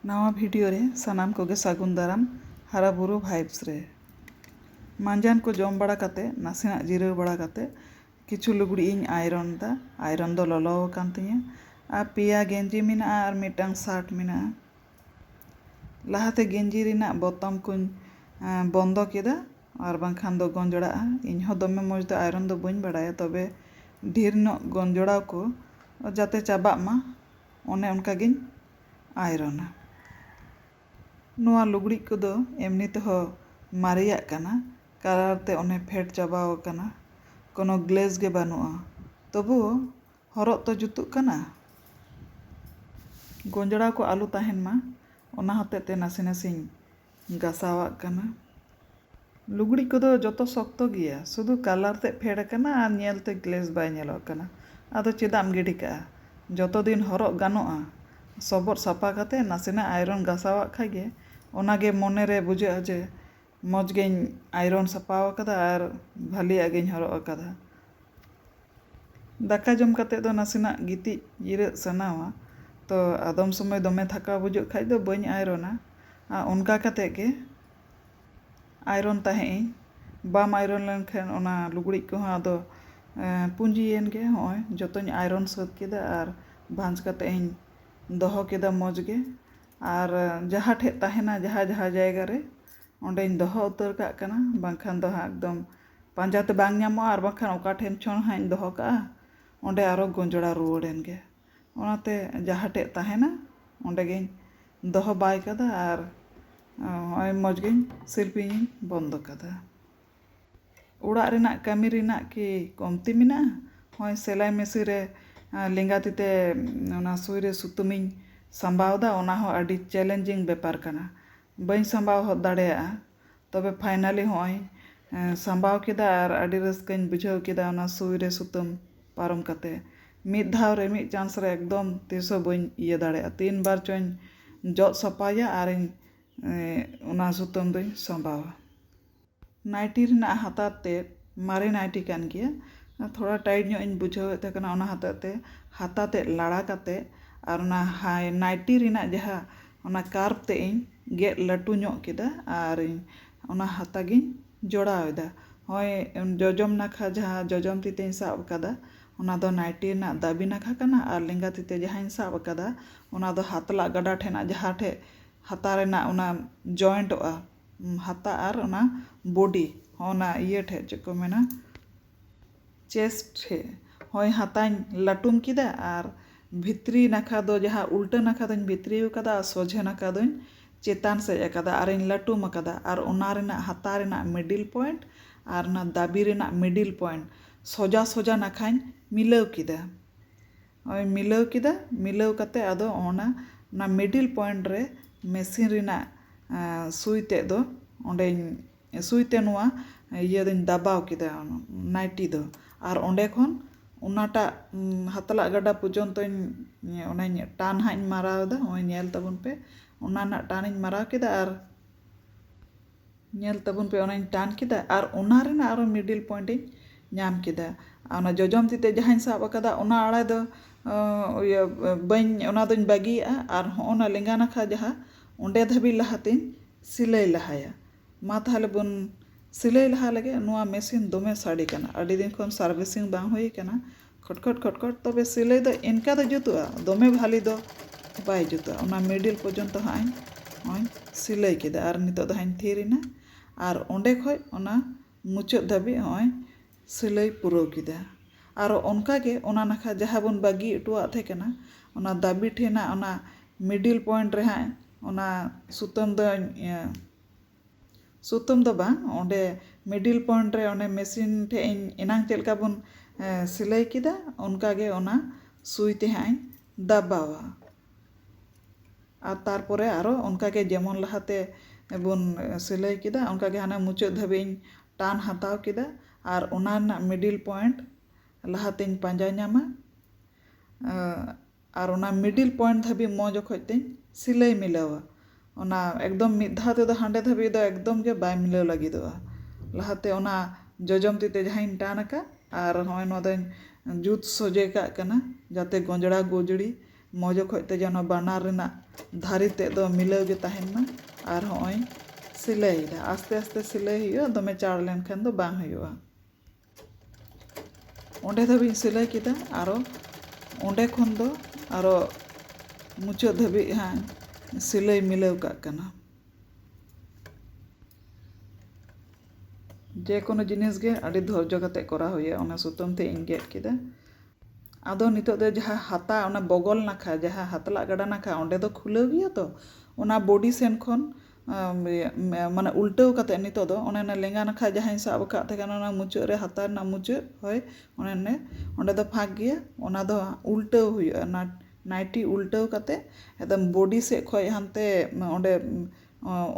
नवा भिडियो रे सानाम कोगे सागुन दाराम हराबुरु भाइब्स रे मांजान को जम बड़ा काते नासेना जिराव बड़ा काते किछु लुगड़ी इन आयरन दा आयरन दो ललो कान तिया आ पिया गेंजी मिना आर मिटांग सार्ट मिना लाहाते गेंजी रिना बोताम कुन बंदो केदा और बांखान दो गंजड़ा इन हो दमे मज दो आयरन दो बइन बड़ाया तबे ढेर नो गंजड़ा को जाते चाबा मा ओने उनका गिन आयरना नोआ लुगड़ी को दो एमनी तो हो मारिया कना कलर ते ओने फेट चाबाव कना कोनो ग्लेज गे बानुआ तबु हरक तो जुतुक कना गंजड़ा को आलू ताहेन मा ओना हते ते नासे नासेኝ गासावाक कना लुगड़ी को दो जतो शक्तो गिया शुधु कलर ते फेड कना आर नेल ते ग्लेज बाय नेलोक कना आदो चेदाम गिडी का जतो दिन हरक गानोआ सबट सापा काते नासेना आयरन गासावाक खागे ओनागे मने रे बुझे जे मज गेኝ आयरन सापाव कदा आर भालिया गेኝ हरक कदा दाका जम काते दो नासेना गिति जिरे सनावा तो आदम समय दमे थाका बुझे खाइ दो बኝ आयरना आ उनका काते के आयरन ताहें बाम आयरन लेनखान ओना लुगड़ी को आदो पुंजियन गे होय जतोñ आयरन सद केदा आर भांज काते इन दोहो केदा मज गे आर जहाँ ठे ताहेना जहाँ जहाँ जायगा रे ओंडेñ दोहो उतर काग कना बांखान दो एकदम पांजाते बांग ᱧᱟᱢᱚᱜᱼᱟ आर बांखान ओका ठेन छोन हाñ दोहो कागा ओंडे आरो गंजड़ा रुवाड़ेन गे ओनाते जहाँ ठे ताहेना ओंडे गेñ दोहो बाय कदा आर होय मज गेñ सिल्पिኝ बंद कदा उड़ाग रेनाग कामी रेनाग कि कमती मेना होय सेलाई मेसिन रे लेंगा तिते ओना सुई रे सुतुमिñ सांबावदा ओना हो आडी चैलेंजिंग बेपार कना बई सांबाव हो दाड़ेया तबे फाइनली होय सांबाव केदा आर आडी रस्काñ बुझाव केदा ओना सुई रे सुतम पारम काते मिद धाव रे मिद चांस रे एकदम तिसो बई इया दाड़ेया 3 बार चोñ जot सपाया आर ओना सुतम दोñ सांबावा नाइटी रेना हाताते मारे नाइटी कान गिया थोड़ा टाइट ᱧᱚᱜ ᱤᱧ बुझाव ते कना ओना हाताते लाड़ा काते और ओना हाय नाइटी रेना जहाँ ओना कार्प ते इन गेट लटू ᱧᱚᱜ केदा और ओना हाता गिñ जोड़ावेदा होय जजम नाखा जहाँ जजम तीते साब कदा ओना दो नाइटी रेना दाबी नाखा कना और लेंगा तीते जहाँ साब कदा ओना दो हातला गडा ठेना जहाँ ठे हाता रेना ओना जॉइंटोआ हाता और ओना बॉडी ओना इये ठे चेक को मेना चेस्ट ठे होय हाताñ लटुम केदा और भित्री नाखा दो जहाँ उल्टा नाखा दोñ भित्री कदा सोझे नाखा दोñ चेतान से कदा और लटुम कदा और ओना रेना हाता रेना मिडिल पॉइंट और ना दाबी रेना मिडिल पॉइंट सोजा सोजा नाखाñ मिलाव केदा ओय मिलाव काते आदो ओना मिडिल पॉइंट रे मेसिन रेना सुईते दो ओंडेñ सुईते नोआ इया दोñ दाबाव केदा नाइटी दो और ओंडे खन उनाटा हातला गडा पर्यन्तोñ ओनाñ टान हाñ मारावदा ओय नेल ताबुन पे ओना ना टानिñ माराव केदा और नेल ताबुन पे ओनाñ टान केदा और ओना रेना आरो मिडिल पॉइंट इñ ñाम केदा ओना जजम तीते जहां साब कदा ओना आड़ा दो बñ ओना दोñ बागिया और होना लेंगा नाखा जहाँ ओंडे धाबी लहातेñ सिलाई लहाया मा ताहले बन सिलाई लहा लगे नोआ मेसिन दोमे साड़ी कना आडी दिन खन सार्विसिंग बांग होई कना खटखट तबे सिलाई दो इनका दो जुतुआ दोमे भाली दो बाय जुतुआ ओना मिडिल पर्यन्त हाñ ओय सिलाई केदा और नितो दो हाñ थीरिना और ओंडे खय ओना मुचाद धाबी ओय सिलाई पुराव केदा और ओनका गे ओना नाखा जहाँ बन बागी टुआ थे कना ओना दाबी ठेना ओना मिडिल पॉइंट रे हाñ ओना सुतम दो बांग ओंडे मिडिल पॉइंट रे ओने मेसिन ठे एनांग चेलका बन सिलाई केदा उनका गे ओना सुई ते हाñ दाबावा और तारपरे आरो उनका गे जेमन लहाते बन सिलाई केदा उनका गे हाना मुचाद धाबी टान हाताव केदा और ओना ना मिडिल पॉइंट लहातेñ पांजा ᱧᱟᱢᱟ और ओना मिडिल पॉइंट धाबी मज खजतेñ सिलाई मिलावा ओना एकदम मिद धाव तेदो हांडे धाबी दो एकदम गे बाय मिलाव लागिदोआ लहाते ओना जजम तीते जहां टान का और होय नो दोñ जुत सोजे काग कना जाते गंजड़ा गोजड़ी ᱢᱚᱡᱽ ᱚᱠᱚᱡ ᱛᱮ ᱡᱮᱱᱚ ᱵᱟᱱᱟᱨ ᱨᱮᱱᱟᱜ ᱫᱷᱟᱨᱮ ᱛᱮᱫ ᱫᱚ ᱢᱤᱞᱟᱹᱣ ᱜᱮ ᱛᱟᱦᱮᱱ ᱢᱟ ᱟᱨ ᱦᱚᱸᱜᱼᱚᱭ ᱥᱤᱞᱟᱹᱭᱮᱫᱟ ᱟᱥᱛᱮ ᱟᱥᱛᱮ ᱥᱤᱞᱟᱹᱭ ᱦᱩᱭᱩᱜᱼᱟ ᱫᱚᱢᱮ ᱪᱟᱲ ᱞᱮᱱᱠᱷᱟᱱ ᱫᱚ ᱵᱟᱝ ᱦᱩᱭᱩᱜᱼᱟ ᱚᱸᱰᱮ ᱫᱷᱟᱹᱵᱤᱡ ᱥᱤᱞᱟᱹᱭ ᱠᱮᱫᱟ ᱟᱨᱚ ᱚᱸᱰᱮ ᱠᱷᱚᱱ ᱫᱚ ᱟᱨᱚ ᱢᱩᱪᱟᱹᱫ ᱫᱷᱟᱹᱵᱤᱡ ᱦᱟᱸᱜ ᱥᱤᱞᱟᱹᱭ ᱢᱤᱞᱟᱹᱣ ᱠᱟᱜ ᱠᱟᱱᱟ ᱡᱮᱠᱳᱱᱳ ᱡᱤᱱᱤᱥ ᱜᱮ ᱟᱹᱰᱤ ᱫᱷᱳᱨᱡᱚ ᱠᱟᱛᱮ ᱠᱚᱨᱟᱣ ᱦᱩᱭᱩᱜᱼᱟ ᱚᱱᱟ ᱥᱩᱛᱟᱹᱢ ᱛᱮ ᱤᱧ ᱜᱮᱫ ᱠᱮᱫᱟ ᱟᱫᱚ ᱱᱤᱛᱚᱜ ᱫᱚ ᱡᱟᱦᱟᱸ ᱦᱟᱛᱟ ᱚᱱᱟ ᱵᱚᱜᱚᱞ ᱱᱟᱠᱷᱟ ᱡᱟᱦᱟᱸ ᱦᱟᱛᱞᱟᱜ ᱜᱟᱰᱟ ᱱᱟᱠᱷᱟ ᱚᱸᱰे ᱫᱚ ᱠᱷᱩᱞᱟᱹᱣ ᱜᱮᱭᱟ ᱛᱚ ᱚᱱᱟ ᱵᱚᱰᱤ ᱥᱮᱱ ᱠᱷᱚᱱ ᱢᱟᱱᱮ ᱩल्ᱴᱟᱹᱣ ᱠᱟᱛᱮ ᱱᱤᱛᱚᱜ ᱫᱚ ᱚᱱᱮ ᱞᱮᱸᱜᱟ ᱱᱟᱠᱷᱟ ᱡᱟᱦᱟᱸᱧ ᱥᱟᱵ ᱟᱠᱟᱫ ᱛᱟᱦᱮᱸ ᱠᱟᱱᱟ ᱚᱱᱟ ᱢᱩᱪᱟᱹᱫ ᱨᱮ ᱦᱟᱛᱟ ᱨᱮᱱᱟᱜ ᱢᱩᱪᱟᱹᱫ ᱦᱳᱭ ᱚᱸᱰᱮ ᱫᱚ ᱯᱷᱟᱸᱠ ᱜᱮᱭᱟ ᱚᱱᱟ ᱫᱚ ᱩल्ᱴᱟᱹᱣ ᱦᱩᱭᱩᱜᱼᱟ নাইᱴᱤ ᱩल्ᱴᱟᱹᱣ ᱠᱟᱛᱮ ᱮᱠᱫᱚম ᱵᱚᱰᱤ ᱥᱮᱫ ᱠᱷᱚᱡ ᱦᱟᱱᱛᱮ ᱚᱸᱰे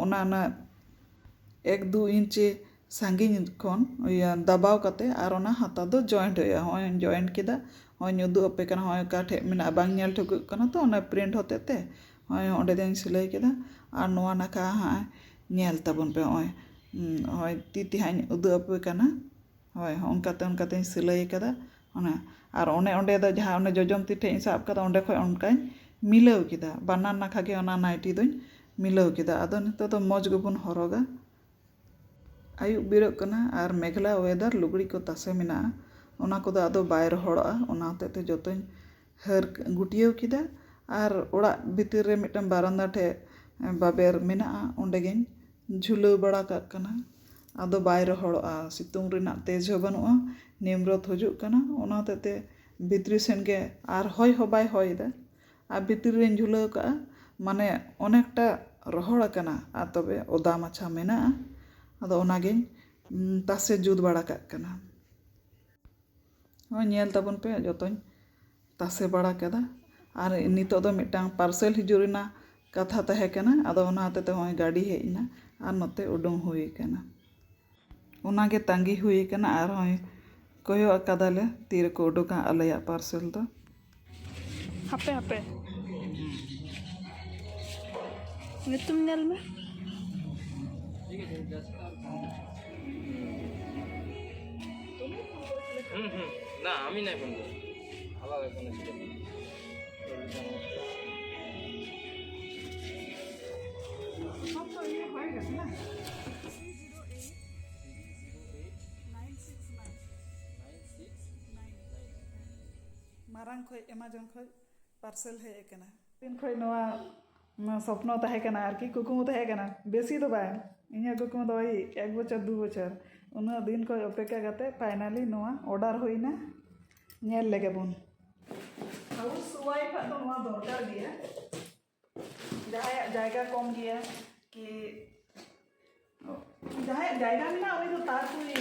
ᱚᱱᱟ 1-2 ইঞ্চি ᱥᱟᱺᱜᱤᱧ ᱠᱷᱚᱱ ᱫᱟᱵᱟᱣ ᱠᱟᱛᱮ ᱟᱨ ᱚᱱᱟ ᱦᱟᱛᱟ ᱫᱚ ᱡᱚᱭᱮᱱᱴ ᱦᱩᱭᱩᱜᱼᱟ ᱦᱚᱸᱜᱼᱚᱭ ᱡᱚᱭᱮᱱᱴ ᱠᱮᱫᱟ ᱦᱚᱸᱜᱼᱚᱭ ᱩᱫᱩᱜ ᱟᱯᱮ ᱠᱟᱱᱟ ᱦᱚᱸᱜᱼᱚᱭ ᱚᱠᱟ ᱴᱷᱮᱡ ᱢᱮᱱᱟᱜᱼᱟ ᱵᱟᱝ ᱧᱮᱞ ᱴᱷᱟᱹᱣᱠᱟᱹᱜ ᱠᱟᱱᱟ ᱛᱚ ᱚᱱᱟ ᱯᱨᱤᱱᱴ ᱦᱚᱛᱮᱡ ᱛᱮ ᱦᱚᱸᱜᱼᱚᱭ ᱚᱸᱰᱮ ᱫᱚᱧ ᱥᱤᱞᱟᱹᱭ ᱠᱮᱫᱟ ᱟᱨ ᱱᱚᱣᱟ ᱱᱟᱠᱷᱟ ᱦᱟᱸᱜ ᱧᱮᱞ ᱛᱟᱵᱚᱱ ᱯᱮ ᱦᱚᱸᱜᱼᱚᱭ ᱛᱤ ᱛᱮ ᱦᱟᱸᱜ ᱤᱧ ᱩᱫᱩᱜ ᱟᱯᱮ ᱠᱟᱱᱟ ᱦᱳᱭ ᱚᱱᱠᱟᱛᱮᱧ ᱥᱤᱞᱟᱹᱭ ᱠᱟᱫᱟ ᱟᱨ ᱚᱸᱰᱮ ᱫᱚ ᱡᱟᱦᱟᱸ ᱚᱱᱮ ᱡᱚᱡᱚᱢ ᱛᱤ ᱴᱷᱮᱡ ᱤᱧ ᱥᱟᱵ ᱠᱟᱫᱟ ᱚᱸᱰᱮ ᱠᱷᱚᱡ ᱚᱱᱠᱟᱧ ᱢᱤᱞᱟᱹᱣ ᱠᱮᱫᱟ ᱵᱟᱱᱟᱨ ᱱᱟᱠᱷᱟ ᱜᱮ ᱚᱱᱟ ᱱᱟইᱴᱤ ᱫᱚᱧ ᱢᱤᱞᱟᱹᱣ ᱠᱮᱫᱟ ᱟᱫᱚ ᱱᱤᱛᱚᱜ ᱫᱚ ᱢᱚᱡᱽ ᱜᱮᱵᱚᱱ ᱦᱚᱨᱚᱜᱟ ᱟᱭᱩᱵ ᱵᱮᱨᱚᱜ ᱠᱟᱱᱟ ᱟᱨ ᱢᱮᱜᱷᱞᱟ ᱳয়েদার ᱞᱩᱜᱽᱲᱤ ᱠᱚ ᱛᱟᱥᱮ ᱢᱮᱱᱟᱜᱼᱟ ᱚᱱᱟ ᱠᱚᱫᱚ ᱟᱫᱚ ᱵᱟᱭ ᱨᱚᱦᱚᱲᱚᱜᱼᱟ ᱚᱱᱟ ᱦᱚᱛᱮᱡ ᱛᱮ ᱡᱚᱛᱚᱧ ᱦᱟᱹᱨ ᱜᱩᱴᱭᱟᱹᱣ ᱠᱮᱫᱟ ᱟᱨ ᱚᱲᱟᱜ ᱵᱷᱤᱛᱤᱨ ᱨᱮ ᱢᱤᱫᱴᱟᱝ ᱵᱟᱨᱟᱱᱫᱟ ᱴᱷᱮᱡ ᱵᱟᱵᱮᱨ ᱢᱮᱱᱟᱜᱼᱟ ᱚᱸᱰᱮ ᱜᱤᱧ ঝুᱞᱟᱹᱣ ᱵᱟᱲᱟ ᱠᱟᱜ ᱠᱟᱱᱟ ᱟᱫᱚ ᱵᱟᱭ ᱨᱚᱦᱚᱲᱚᱜᱼᱟ ᱥᱤᱛᱩᱝ ᱨᱮᱱᱟᱜ ᱛᱮᱡᱽ ᱦᱚᱸ ᱵᱟᱹᱱᱩᱜᱼᱟ ᱱᱤᱢᱨᱚᱛ ᱦᱤᱡᱩᱜ ᱠᱟᱱᱟ ᱚᱱᱟ ᱦᱚᱛᱮᱡ ᱛᱮ ᱵᱷᱤᱛᱨᱤ ᱥᱮᱱ ᱜᱮ ᱟᱨ ᱦᱚᱭ ᱦᱚᱸ ᱵᱟᱭ ᱦᱚᱭᱮᱫᱟ ᱟᱨ ᱵᱷᱤᱛᱨᱤ ᱨᱮᱧ ঝুᱞᱟᱹᱣ ᱠᱟᱜᱼᱟ ᱢᱟᱱᱮ অনেকটা রহড় আকানা আর তবে ওদা মাছা মেনাᱜᱼᱟ ᱟᱫᱚ ᱚᱱᱟᱜᱤᱧ ᱛᱟᱥᱮ ᱡᱩᱛ ᱵᱟᱲᱟ ᱠᱟᱜ ᱠᱟᱱᱟ ᱦᱚᱸ ᱧᱮᱞ ᱛᱟᱵᱚᱱ ᱯᱮ ᱡᱚᱛᱚᱧ ᱛᱟᱥᱮ ᱵᱟᱲᱟ ᱠᱮᱫᱟ ᱟᱨ ᱱᱤᱛᱚᱜ ᱫᱚ ᱢᱤᱫᱴᱟᱝ ᱯᱟᱨᱥᱮᱞ ᱦᱤᱡᱩᱜ ᱨᱮᱱᱟᱜ ᱠᱟᱛᱷᱟ ᱛᱟᱦᱮᱸ ᱠᱟᱱᱟ ᱟᱫᱚ ᱚᱱᱟ ᱦᱚᱛᱮᱡ ᱛᱮ ᱦᱚᱸᱜᱼᱚᱭ ᱜᱟᱹᱰᱤ ᱦᱮᱡ ᱮᱱᱟ ᱟᱨ ᱱᱚᱛᱮ ᱩᱰᱩᱝ ᱦᱩᱭ ᱠᱟᱱᱟ ᱚᱱᱟᱜᱮ ᱛᱟᱺᱜᱤ ᱦᱩᱭ ᱠᱟᱱᱟ ᱟᱨ ᱦᱚᱸᱭ ᱠᱚᱭᱚᱜ ᱟᱠᱟᱫᱟᱞᱮ ᱛᱤᱨᱮᱠᱚ ᱩᱰᱩᱠᱟ ᱟᱞᱮᱭᱟᱜ ᱯᱟᱨᱥᱮᱞ ᱫᱚ ᱦᱟᱯᱮ ᱧᱩᱛᱩᱢ ᱧᱮᱞ ᱢᱮ না আমি নাই ফোন করি আলাদা ফোন ছিল ᱢᱟᱨᱟᱝ ᱠᱷᱚᱡ ᱮᱢᱟᱡᱚᱱ ᱠᱷᱚᱡ ᱯᱟᱨᱥᱮᱞ ᱦᱮᱡ ᱟᱠᱟᱱᱟ ᱫᱤᱱ ᱠᱷᱚᱡ ᱱᱚᱣᱟ ᱥᱚᱯᱱᱚ ᱛᱟᱦᱮᱸ ᱠᱟᱱᱟ ᱟᱨᱠᱤ ᱠᱩᱠᱢᱩ ᱛᱟᱦᱮᱸ ᱠᱟᱱᱟ ᱵᱮᱥᱤ ᱫᱚ ᱵᱟᱝ ᱤᱧᱟᱹᱜ ᱠᱩᱠᱢᱩ ᱫᱚ 1 বছর 2 বছর ᱩᱱᱟᱹᱜ ᱫᱤᱱ ᱠᱷᱚᱡ ᱚᱯᱮᱠᱠᱷᱟ ᱠᱟᱛᱮ ᱯᱷᱟᱭᱱᱟলি ᱱᱚᱣᱟ ᱚর্ডার ᱦᱩᱭᱱᱟ ᱧᱮᱞ ᱞᱮᱜᱮ ᱵᱚᱱ হাউস ওয়াইফ ᱟᱜ ᱫᱚ ᱱᱚᱣᱟ দরকার ᱜᱮᱭᱟ ᱡᱟᱦᱟᱸᱭᱟᱜ ᱡᱟᱭᱜᱟ ᱠᱚᱢ ᱜᱮᱭᱟ ᱠᱤ ᱡᱟᱦᱟᱸᱭᱟᱜ ᱡᱟᱭᱜᱟ ᱢᱮᱱᱟᱜᱼᱟ ᱩᱱᱤ ᱫᱚ ᱛᱟᱨ ᱠᱚᱭ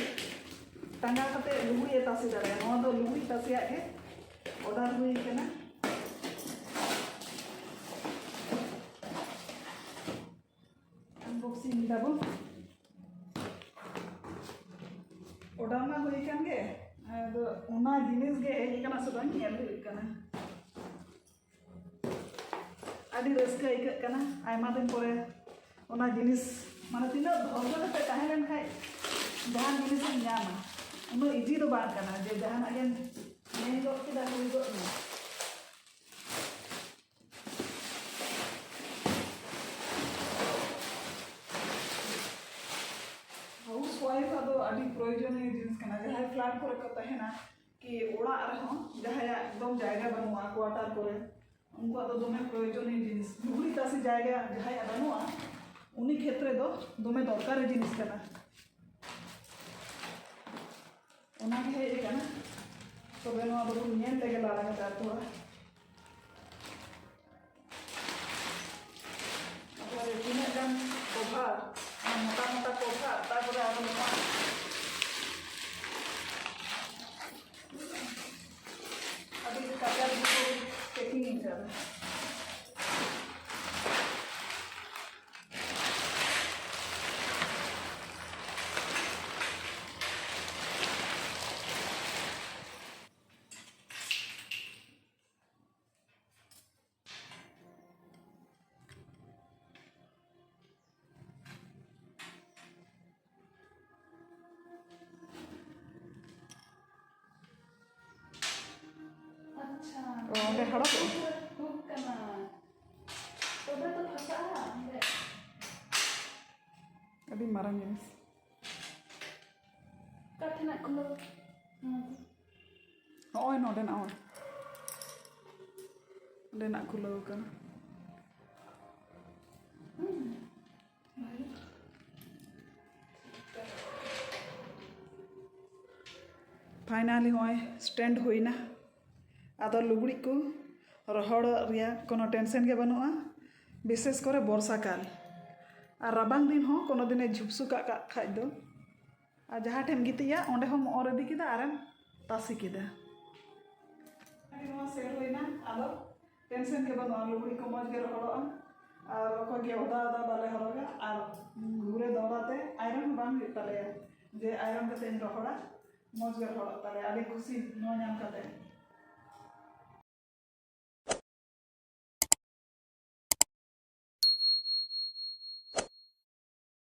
ᱴᱟᱸᱜᱟᱣ ᱠᱟᱛᱮ ᱞᱩᱜᱽᱲᱤ ᱛᱟᱥᱮ ᱫᱟᱲᱮᱭᱟᱜᱼᱟ ᱱᱚᱣᱟ ᱫᱚ ᱞᱩᱜᱽᱲᱤ ᱛᱟᱥᱮᱭᱟᱜ ᱜᱮ ᱚর্ডার ᱦᱩᱭ ᱠᱟᱱᱟ আনবক্সিং দাবো অর্ডার মা হই কান গে আদো ওনা জিনিস গে হেই কানা সে বাং ᱧᱮᱞ ᱦᱩᱭᱩᱜ ᱠᱟᱱᱟ ᱟᱹᱰᱤ ᱨᱟᱹᱥᱠᱟᱹ ᱟᱹᱭᱠᱟᱹᱜ ᱠᱟᱱᱟ ᱟᱭᱢᱟ ᱫᱤᱱ ᱯᱚᱨᱮ ᱚᱱᱟ ᱡᱤᱱᱤᱥ ᱢᱟᱱᱮ ᱛᱤᱱᱟᱹᱜ ᱫᱷᱳᱨᱡᱚ ᱠᱟᱛᱮ ᱛᱟᱦᱮᱸ ᱞᱮᱱ ᱠᱷᱟᱡ ᱡᱟᱦᱟᱸ ᱡᱤᱱᱤᱥᱮᱢ ᱧᱟᱢᱟ ᱩᱱᱟᱹᱜ ᱤᱡᱤ ᱫᱚ ᱵᱟᱝ ᱠᱟᱱᱟ ᱡᱮ ᱡᱟᱦᱟᱱᱟᱜ ᱜᱮᱢ ᱧᱮᱞ ᱜᱚᱫ ᱠᱮᱫᱟ ᱦᱩᱭ ᱜᱚᱫ ᱮᱱᱟ हाउस वाइफ आदो आदि प्रयोजनीय जिनिस कना जहां फ्लैट करे को तहेना कि ओड़ा रहो जहां एकदम जायगा बनुआ क्वार्टर करे उनको आदो दोमे प्रयोजनीय जिनिस लुगड़ी तासी जायगा जहां बनुआ उनी क्षेत्र दो दोमे दरकार जिनिस कना ओना के हे कना तो बेनो आदो नियन लेगे लाला का थोड़ा अब तीन गान कभार मोटा मोटा कभार तारपरे आरो नोआ अभी काटा को पैकिंग इन जाबे अच्छा ओंडे हड़प kena. Coba tuh phasa'a. ᱟᱹᱰᱤ ᱢᱟᱨᱟᱝ ᱡᱤᱱᱤᱥ Kathenak kulo. ᱱᱚᱜᱼᱚᱭ ᱱᱚᱰᱮᱱᱟᱜ ᱦᱚᱸ ᱚᱸᱰᱮᱱᱟᱜ ᱠᱷᱩᱞᱟᱹᱣ ᱠᱟᱱᱟ फाइनली हॉय स्टैंड हुईना आदो लुगड़ी को रहोड़ रिया कोनो टेंशन के बनुआ विशेष करे वर्षा काल और राबांग दिन हो कोनो दिने झुपसु का खाज दो और जहाँ ठेम गितिया ओंडे हम और इदी किदा आरम तासी किदा अभी नोआ सेट हुईना आदो टेंशन के बनुआ लुगड़ी को मज के रहोड़ोआ और ओको के ओदा ओदा बाले हरोगा और घुरे दौड़ाते आयरन बांग हुई ताले जे आयरन कते रहोड़ा मज के रहोड़ा ताले आदि खुशी नो नाम कते